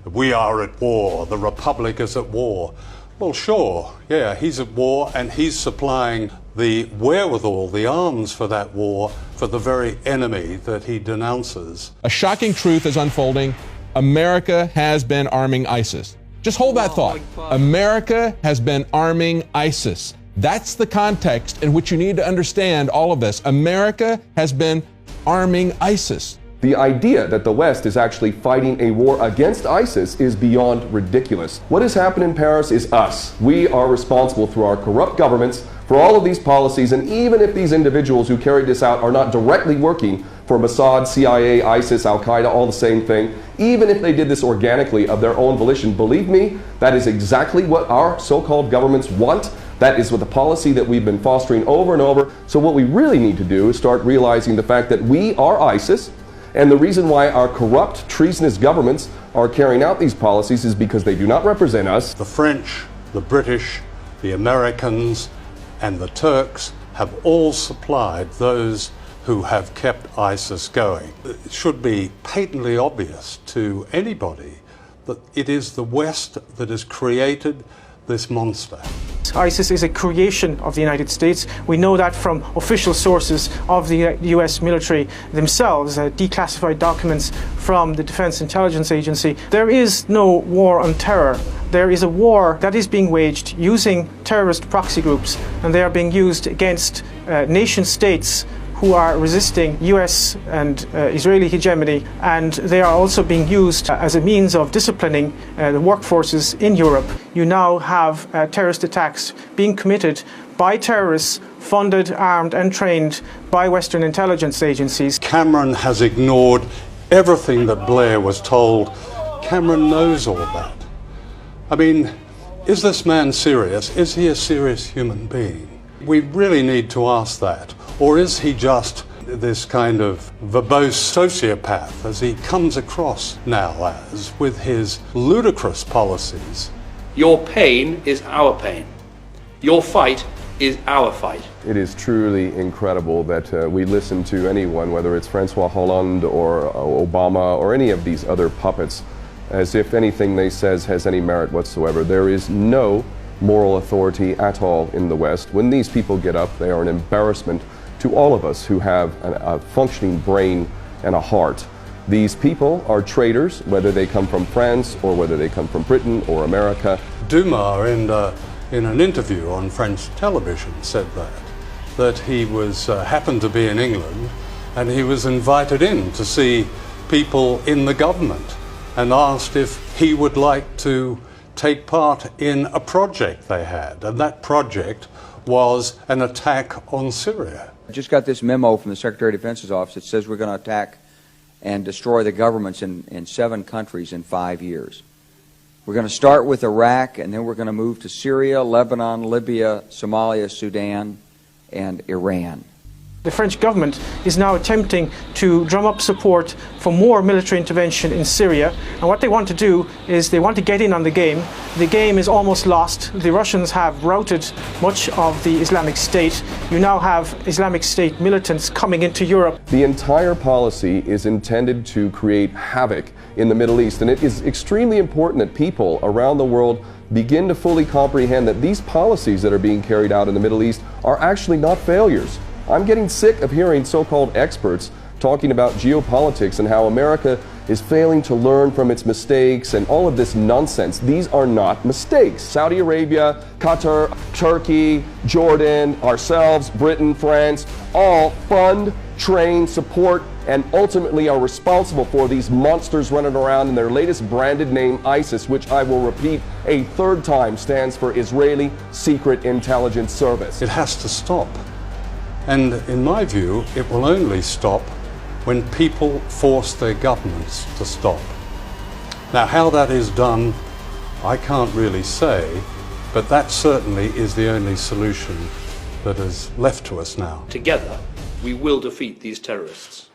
We are at war, the Republic is at war. Well, sure, yeah, he's at war and he's supplying the wherewithal, the arms for that war, for the very enemy that he denounces. A shocking truth is unfolding. America has been arming ISIS. Just hold that thought. America has been arming ISIS. That's the context in which you need to understand all of this. America has been arming ISIS. The idea that the West is actually fighting a war against ISIS is beyond ridiculous. What has happened in Paris is us. We are responsible through our corrupt governments for all of these policies, and even if these individuals who carried this out are not directly working for Mossad, CIA, ISIS, Al-Qaeda, all the same thing, even if they did this organically of their own volition, believe me, that is exactly what our so-called governments want. That is what the policy that we've been fostering over and over. So what we really need to do is start realizing the fact that we are ISIS, and the reason why our corrupt, treasonous governments are carrying out these policies is because they do not represent us. The French, the British, the Americans, and the Turks have all supplied those who have kept ISIS going. It should be patently obvious to anybody that it is the West that has created this monster. ISIS is a creation of the United States. We know that from official sources of the US military themselves, declassified documents from the Defense Intelligence Agency. There is no war on terror. There is a war that is being waged using terrorist proxy groups, and they are being used against nation states who are resisting US and Israeli hegemony, and they are also being used as a means of disciplining the workforces in Europe. You now have terrorist attacks being committed by terrorists funded, armed and trained by Western intelligence agencies. Cameron has ignored everything that Blair was told. Cameron knows all that. I mean, is this man serious? Is he a serious human being? We really need to ask that. Or is he just this kind of verbose sociopath, as he comes across now as, with his ludicrous policies? Your pain is our pain. Your fight is our fight. It is truly incredible that we listen to anyone, whether it's Francois Hollande or Obama or any of these other puppets, as if anything they says has any merit whatsoever. There is no moral authority at all in the West. When these people get up, they are an embarrassment to all of us who have a functioning brain and a heart. These people are traitors, whether they come from France or whether they come from Britain or America. Dumas, in an interview on French television, said that he was happened to be in England, and he was invited in to see people in the government and asked if he would like to take part in a project they had, and that project was an attack on Syria. I just got this memo from the Secretary of Defense's office that says we're going to attack and destroy the governments in 7 countries in 5 years. We're going to start with Iraq, and then we're going to move to Syria, Lebanon, Libya, Somalia, Sudan, and Iran. The French government is now attempting to drum up support for more military intervention in Syria, and what they want to do is they want to get in on the game. The game is almost lost. The Russians have routed much of the Islamic State. You now have Islamic State militants coming into Europe. The entire policy is intended to create havoc in the Middle East, and it is extremely important that people around the world begin to fully comprehend that these policies that are being carried out in the Middle East are actually not failures. I'm getting sick of hearing so-called experts talking about geopolitics and how America is failing to learn from its mistakes and all of this nonsense. These are not mistakes. Saudi Arabia, Qatar, Turkey, Jordan, ourselves, Britain, France, all fund, train, support, and ultimately are responsible for these monsters running around in their latest branded name, ISIS, which I will repeat a third time stands for Israeli Secret Intelligence Service. It has to stop. And in my view, it will only stop when people force their governments to stop. Now, how that is done, I can't really say, but that certainly is the only solution that is left to us now. Together, we will defeat these terrorists.